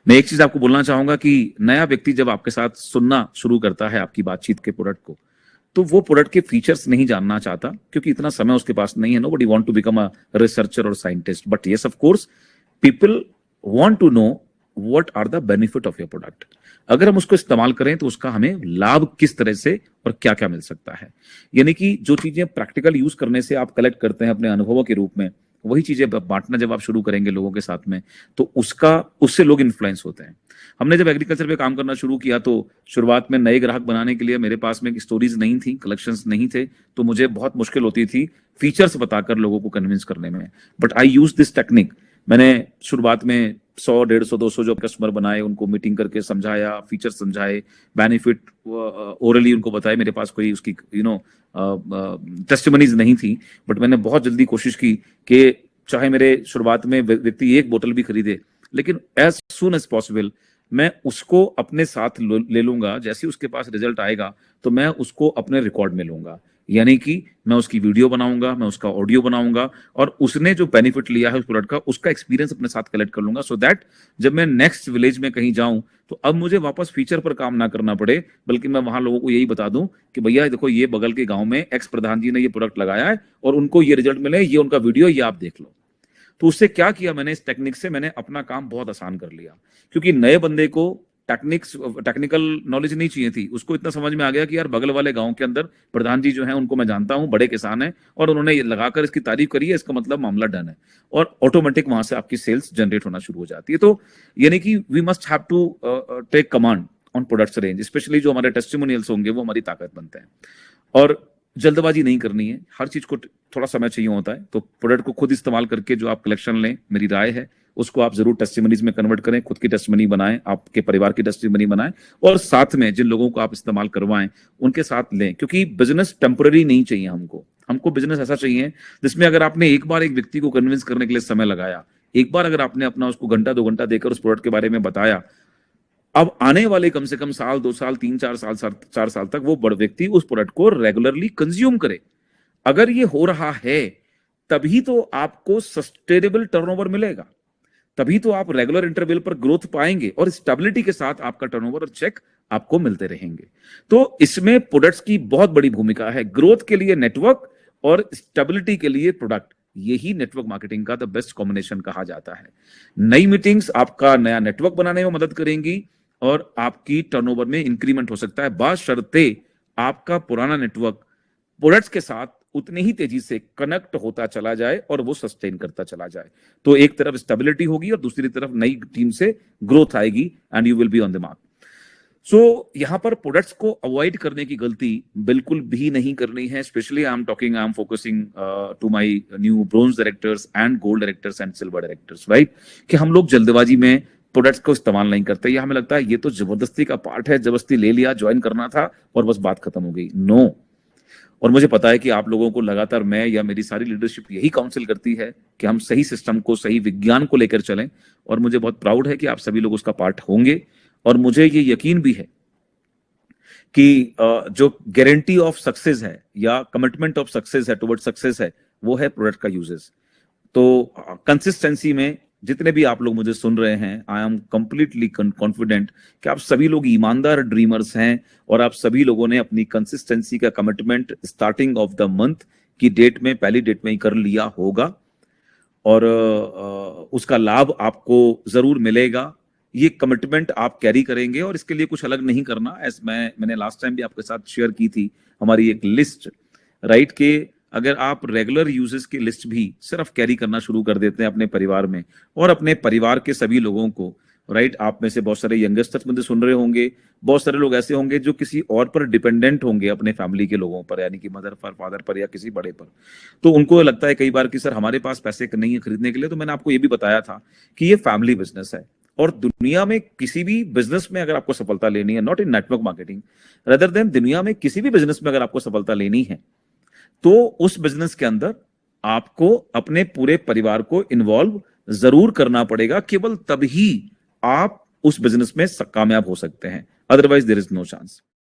मैं एक चीज आपको बोलना चाहूंगा कि नया व्यक्ति जब आपके साथ सुनना शुरू करता है आपकी बातचीत के प्रोडक्ट को, तो वो प्रोडक्ट के फीचर्स नहीं जानना चाहता, क्योंकि इतना समय उसके पास नहीं है. Nobody want to become a researcher और scientist, but yes of course people want to know what are the benefit of your product. अगर हम उसको इस्तेमाल करें तो उसका हमें लाभ किस तरह से और क्या क्या मिल सकता है. यानी कि जो चीजें प्रैक्टिकल यूज करने से आप कलेक्ट करते हैं अपने अनुभवों के रूप में, वही चीजें बांटना जब आप शुरू करेंगे लोगों के साथ में, तो उससे लोग इन्फ्लुएंस होते हैं. हमने जब एग्रीकल्चर पे काम करना शुरू किया तो शुरुआत में नए ग्राहक बनाने के लिए मेरे पास में स्टोरीज नहीं थी, कलेक्शंस नहीं थे, तो मुझे बहुत मुश्किल होती थी फीचर्स बताकर लोगों को कन्विंस करने में. But I use this technique. मैंने शुरुआत में 100, 150, 200 जो कस्टमर बनाए, उनको मीटिंग करके समझाया, फीचर समझाए, बेनिफिट ओरली उनको बताया. मेरे पास कोई उसकी टेस्टिमनीज नहीं थी, बट मैंने बहुत जल्दी कोशिश की कि चाहे मेरे शुरुआत में व्यक्ति एक बोतल भी खरीदे, लेकिन एज सुन एज पॉसिबल मैं उसको अपने साथ ले लूंगा. जैसे उसके पास रिजल्ट आएगा तो मैं उसको अपने रिकॉर्ड में लूंगा. यानी कि मैं उसकी वीडियो बनाऊंगा, मैं उसका ऑडियो बनाऊंगा, और उसने जो बेनिफिट लिया है उस प्रोडक्ट का, उसका एक्सपीरियंस अपने साथ कलेक्ट कर लूंगा, सो दैट जब मैं नेक्स्ट विलेज में कहीं जाऊं तो अब मुझे वापस फीचर पर काम ना करना पड़े, बल्कि मैं वहां लोगों को यही बता दूं कि भैया देखो, ये बगल के गांव में एक्स प्रधान जी ने ये प्रोडक्ट लगाया है और उनको ये रिजल्ट मिले, ये उनका वीडियो, ये आप देख लो. तो उससे क्या किया मैंने, इस टेक्निक से मैंने अपना काम बहुत आसान कर लिया. क्योंकि नए बंदे को टेक्निकल नॉलेज नहीं चाहिए थी, उसको इतना समझ में आ गया कि यार बगल वाले गांव के अंदर प्रधान जी जो हैं उनको मैं जानता हूं, बड़े किसान हैं, और उन्होंने ये लगाकर इसकी तारीफ करी है, इसका मतलब मामला डन है. और ऑटोमेटिक वहां से आपकी सेल्स जनरेट होना शुरू हो जाती है. तो यानी कि we must have to take command on products range, specially जो हमारे टेस्टिमोनियल्स होंगे वो हमारी ताकत बनते हैं. और जल्दबाजी नहीं करनी है, हर चीज को थोड़ा समय चाहिए होता है. तो प्रोडक्ट को खुद इस्तेमाल करके जो आप कलेक्शन लें, मेरी राय है उसको आप जरूर टेस्टिमनीज में कन्वर्ट करें, खुद की टेस्टिमनी बनाएं, आपके परिवार की टेस्टिमनी बनाएं, और साथ में जिन लोगों को आप इस्तेमाल करवाएं उनके साथ लें. क्योंकि बिजनेस टेम्पररी नहीं चाहिए हमको बिजनेस ऐसा चाहिए जिसमें अगर आपने एक बार एक व्यक्ति को कन्विंस करने के लिए समय लगाया, एक बार अगर आपने अपना उसको घंटा 2 घंटा देकर उस प्रोडक्ट के बारे में बताया, अब आने वाले कम से कम साल, 2 साल, 3, 4 साल तक वो बड़ व्यक्ति उस प्रोडक्ट को रेगुलरली कंज्यूम करे. अगर ये हो रहा है तभी तो आपको सस्टेनेबल टर्नओवर मिलेगा, तभी तो आप रेगुलर इंटरवल पर ग्रोथ पाएंगे, और स्टेबिलिटी के साथ आपका टर्नओवर और चेक आपको मिलते रहेंगे. तो इसमें प्रोडक्ट्स की बहुत बड़ी भूमिका है. ग्रोथ के लिए नेटवर्क और स्टेबिलिटी के लिए प्रोडक्ट, यही नेटवर्क मार्केटिंग का द बेस्ट कॉम्बिनेशन कहा जाता है. नई मीटिंग्स आपका नया नेटवर्क बनाने में मदद करेंगी और आपकी टर्नओवर में इंक्रीमेंट हो सकता है, बशर्ते आपका पुराना नेटवर्क प्रोडक्ट्स के साथ उतनी ही तेजी से कनेक्ट होता चला जाए और वो सस्टेन करता चला जाए. तो एक तरफ स्टेबिलिटी होगी और दूसरी तरफ नई टीम से ग्रोथ आएगी, and you will be on the mark. So यहां पर प्रोडक्ट्स को अवॉइड करने की गलती बिल्कुल भी नहीं करनी है. Specially I am focusing to my new bronze directors and gold directors and silver directors, right, कि हम लोग जल्दबाजी में प्रोडक्ट्स को इस्तेमाल नहीं करते, या हमें लगता है ये तो जबरदस्ती का पार्ट है, जबरदस्ती ले लिया, ज्वाइन करना था और बस बात खत्म हो गई. नो. और मुझे पता है कि आप लोगों को लगातार मैं या मेरी सारी लीडरशिप यही काउंसिल करती है कि हम सही सिस्टम को, सही विज्ञान को लेकर चलें, और मुझे बहुत प्राउड है कि आप सभी लोग उसका पार्ट होंगे. और मुझे ये यकीन भी है कि जो गारंटी ऑफ सक्सेस है या कमिटमेंट ऑफ सक्सेस है टुवर्ड सक्सेस है, वो है प्रोडक्ट का यूजेस. तो कंसिस्टेंसी में जितने भी आप लोग मुझे सुन रहे हैं, आई एम कंप्लीटली कॉन्फिडेंट कि आप सभी लोग ईमानदार ड्रीमर्स हैं, और आप सभी लोगों ने अपनी कंसिस्टेंसी का commitment starting of the month की डेट में, पहली डेट में ही कर लिया होगा, और उसका लाभ आपको जरूर मिलेगा. ये कमिटमेंट आप कैरी करेंगे, और इसके लिए कुछ अलग नहीं करना. मैंने लास्ट टाइम भी आपके साथ शेयर की थी हमारी एक लिस्ट, राइट, के अगर आप रेगुलर यूजेस की लिस्ट भी सिर्फ कैरी करना शुरू कर देते हैं अपने परिवार में और अपने परिवार के सभी लोगों को, राइट, आप में से बहुत सारे यंगस्टर्स मुझे सुन रहे होंगे, बहुत सारे लोग ऐसे होंगे जो किसी और पर डिपेंडेंट होंगे, अपने फैमिली के लोगों पर, यानी कि मदर पर, फादर पर, या किसी बड़े पर. तो उनको लगता है कई बार कि सर हमारे पास पैसे नहीं है खरीदने के लिए. तो मैंने आपको ये भी बताया था कि ये फैमिली बिजनेस है, और दुनिया में किसी भी बिजनेस में अगर आपको सफलता लेनी है, not in network marketing, rather than दुनिया में किसी भी बिजनेस में अगर आपको सफलता लेनी है, तो उस बिजनेस के अंदर आपको अपने पूरे परिवार को इन्वॉल्व जरूर करना पड़ेगा. केवल तभी आप उस बिजनेस में कामयाब हो सकते हैं, otherwise there is no chance.